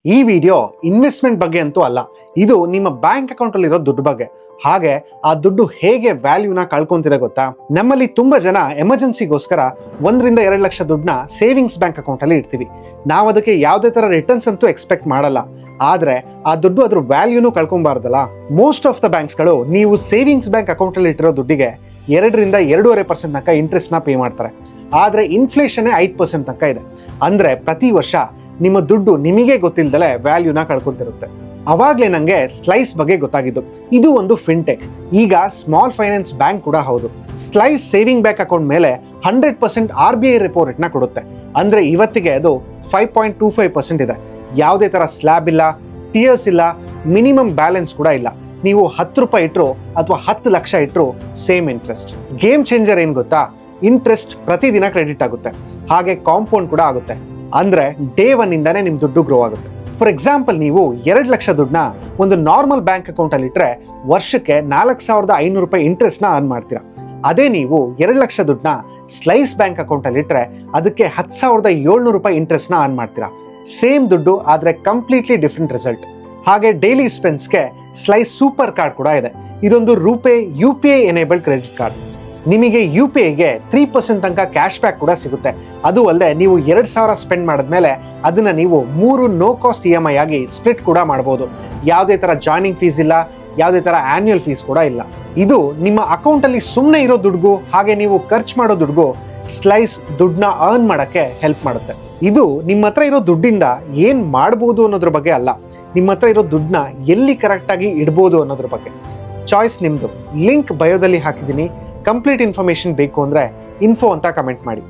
ಈ video investment ಬಗ್ಗೆ ಅಂತೂ ಅಲ್ಲ, ಇದು ನಿಮ್ಮ ಬ್ಯಾಂಕ್ ಅಕೌಂಟ್ ಅಲ್ಲಿ ಇರೋ ದುಡ್ಡು ಬಗ್ಗೆ. ಹಾಗೆ ಆ ದುಡ್ಡು ಹೇಗೆ ವ್ಯಾಲ್ಯೂನ ಕಳ್ಕೊಂತಿದೆ ಗೊತ್ತಾ? ನಮ್ಮಲ್ಲಿ ತುಂಬಾ ಜನ ಎಮರ್ಜೆನ್ಸಿಗೋಸ್ಕರ 1-2 ಲಕ್ಷ ದುಡ್ಡನ್ನ ಸೇವಿಂಗ್ಸ್ ಬ್ಯಾಂಕ್ ಅಕೌಂಟ್ ಅಲ್ಲಿ ಇಡ್ತೀವಿ. ನಾವು ಅದಕ್ಕೆ ಯಾವುದೇ ತರ ರಿಟರ್ನ್ಸ್ ಅಂತೂ ಎಕ್ಸ್ಪೆಕ್ಟ್ ಮಾಡಲ್ಲ. ಆದ್ರೆ ಆ ದುಡ್ಡು ಅದ್ರ ವ್ಯಾಲ್ಯೂನು ಕಳ್ಕೊಂಬಾರ್ದಲ್ಲ. ಮೋಸ್ಟ್ ಆಫ್ ದ ಬ್ಯಾಂಕ್ಸ್ಗಳು ನೀವು ಸೇವಿಂಗ್ಸ್ ಬ್ಯಾಂಕ್ ಅಕೌಂಟ್ ಅಲ್ಲಿ ಇಟ್ಟಿರೋ ದುಡ್ಡಿಗೆ 2-2.5% ತನಕ ಇಂಟ್ರೆಸ್ಟ್ ನ ಪೇ ಮಾಡ್ತಾರೆ. ಆದ್ರೆ ಇನ್ಫ್ಲೇಷನ್ 5% ತನಕ ಇದೆ. ಅಂದ್ರೆ ಪ್ರತಿ ವರ್ಷ ನಿಮ್ಮ ದುಡ್ಡು ನಿಮಗೆ ಗೊತ್ತಿಲ್ಲದಲೇ ವ್ಯಾಲ್ಯೂನ ಕಳ್ಕೊಂತಿರುತ್ತೆ. ಅವಾಗ್ಲೇ ನಂಗೆ ಸ್ಲೈಸ್ ಬಗ್ಗೆ ಗೊತ್ತಾಗಿದ್ದು. ಇದು ಒಂದು ಫಿನ್ಟೆಕ್, ಈಗ ಸ್ಮಾಲ್ ಫೈನಾನ್ಸ್ ಬ್ಯಾಂಕ್ ಕೂಡ ಹೌದು. ಸ್ಲೈಸ್ ಸೇವಿಂಗ್ ಬ್ಯಾಂಕ್ ಅಕೌಂಟ್ ಮೇಲೆ 100% RBI ರೆಪೋ ರೇಟ್ ನ ಕೊಡುತ್ತೆ. ಅಂದ್ರೆ ಇವತ್ತಿಗೆ ಅದು 5.25% ಇದೆ. ಯಾವುದೇ ತರ ಸ್ಲ್ಯಾಬ್ ಇಲ್ಲ, ಟಿಯರ್ಸ್ ಇಲ್ಲ, ಮಿನಿಮಮ್ ಬ್ಯಾಲೆನ್ಸ್ ಕೂಡ ಇಲ್ಲ. ನೀವು 10 ರೂಪಾಯಿ ಇಟ್ರು ಅಥವಾ 10 ಲಕ್ಷ ಇಟ್ರು ಸೇಮ್ ಇಂಟ್ರೆಸ್ಟ್. ಗೇಮ್ ಚೇಂಜರ್ ಏನ್ ಗೊತ್ತಾ? ಇಂಟ್ರೆಸ್ಟ್ ಪ್ರತಿದಿನ ಕ್ರೆಡಿಟ್ ಆಗುತ್ತೆ, ಹಾಗೆ ಕಾಂಪೌಂಡ್ ಕೂಡ ಆಗುತ್ತೆ. ಅಂದ್ರೆ ಡೇ 1 ಇಂದಾನೆ ನಿಮ್ ದುಡ್ಡು ಗ್ರೋ ಆಗುತ್ತೆ. ಫಾರ್ ಎಕ್ಸಾಂಪಲ್, ನೀವು 2 ಲಕ್ಷ ದುಡ್ಡನ್ನ ಒಂದು ನಾರ್ಮಲ್ ಬ್ಯಾಂಕ್ ಅಕೌಂಟ್ ಅಲ್ಲಿ ಇಟ್ರೆ ವರ್ಷಕ್ಕೆ 4,500 ರೂಪಾಯಿ ಇಂಟ್ರೆಸ್ಟ್ ನ ಅರ್ನ್ ಮಾಡ್ತೀರಾ. ಅದೇ ನೀವು 2 ಲಕ್ಷ ದುಡ್ಡನ್ನ ಸ್ಲೈಸ್ ಬ್ಯಾಂಕ್ ಅಕೌಂಟ್ ಅಲ್ಲಿ ಇಟ್ರೆ ಅದಕ್ಕೆ 10,700 ರೂಪಾಯಿ ಇಂಟ್ರೆಸ್ಟ್ ನ ಅರ್ನ್ ಮಾಡ್ತೀರಾ. ಸೇಮ್ ದುಡ್ಡು, ಆದ್ರೆ ಕಂಪ್ಲೀಟ್ಲಿ ಡಿಫ್ರೆಂಟ್ ರಿಸಲ್ಟ್. ಹಾಗೆ ಡೈಲಿ ಸ್ಪೆನ್ಸ್ಗೆ ಸ್ಲೈಸ್ ಸೂಪರ್ ಕಾರ್ಡ್ ಕೂಡ ಇದೆ. ಇದೊಂದು RuPay UPI enabled credit card. ನಿಮಗೆ UPIಗೆ 3% ತನಕ ಕ್ಯಾಶ್ ಬ್ಯಾಕ್ ಕೂಡ ಸಿಗುತ್ತೆ. ಅದು ಅಲ್ಲದೆ ನೀವು 2,000 ಸ್ಪೆಂಡ್ ಮಾಡಿದ್ಮೇಲೆ ಅದನ್ನ ನೀವು 3 ನೋ ಕಾಸ್ಟ್ EMI ಆಗಿ ಸ್ಪ್ಲಿಟ್ ಕೂಡ ಮಾಡಬಹುದು. ಯಾವುದೇ ತರ ಜಾಯ್ನಿಂಗ್ ಫೀಸ್ ಇಲ್ಲ, ಯಾವುದೇ ತರ ಆನ್ಯುವಲ್ ಫೀಸ್ ಕೂಡ ಇಲ್ಲ. ಇದು ನಿಮ್ಮ ಅಕೌಂಟ್ ಅಲ್ಲಿ ಸುಮ್ಮನೆ ಇರೋ ದುಡ್ಡು, ಹಾಗೆ ನೀವು ಖರ್ಚು ಮಾಡೋ ದುಡ್ಡು ಸ್ಲೈಸ್ ದುಡ್ಡನ್ನ ಅರ್ನ್ ಮಾಡಕ್ಕೆ ಹೆಲ್ಪ್ ಮಾಡುತ್ತೆ. ಇದು ನಿಮ್ಮ ಹತ್ರ ಇರೋ ದುಡ್ಡಿಂದ ಏನ್ ಮಾಡ್ಬೋದು ಅನ್ನೋದ್ರ ಬಗ್ಗೆ ಅಲ್ಲ, ನಿಮ್ಮ ಹತ್ರ ಇರೋ ದುಡ್ಡನ್ನ ಎಲ್ಲಿ ಕರೆಕ್ಟ್ ಆಗಿ ಇಡ್ಬೋದು ಅನ್ನೋದ್ರ ಬಗ್ಗೆ. ಚಾಯ್ಸ್ ನಿಮ್ದು. ಲಿಂಕ್ ಬಯೋದಲ್ಲಿ ಹಾಕಿದ್ದೀನಿ. ಕಂಪ್ಲೀಟ್ ಇನ್ಫಾರ್ಮೇಶನ್ ಬೇಕು ಅಂದ್ರೆ info ಅಂತ ಕಮೆಂಟ್ ಮಾಡಿ.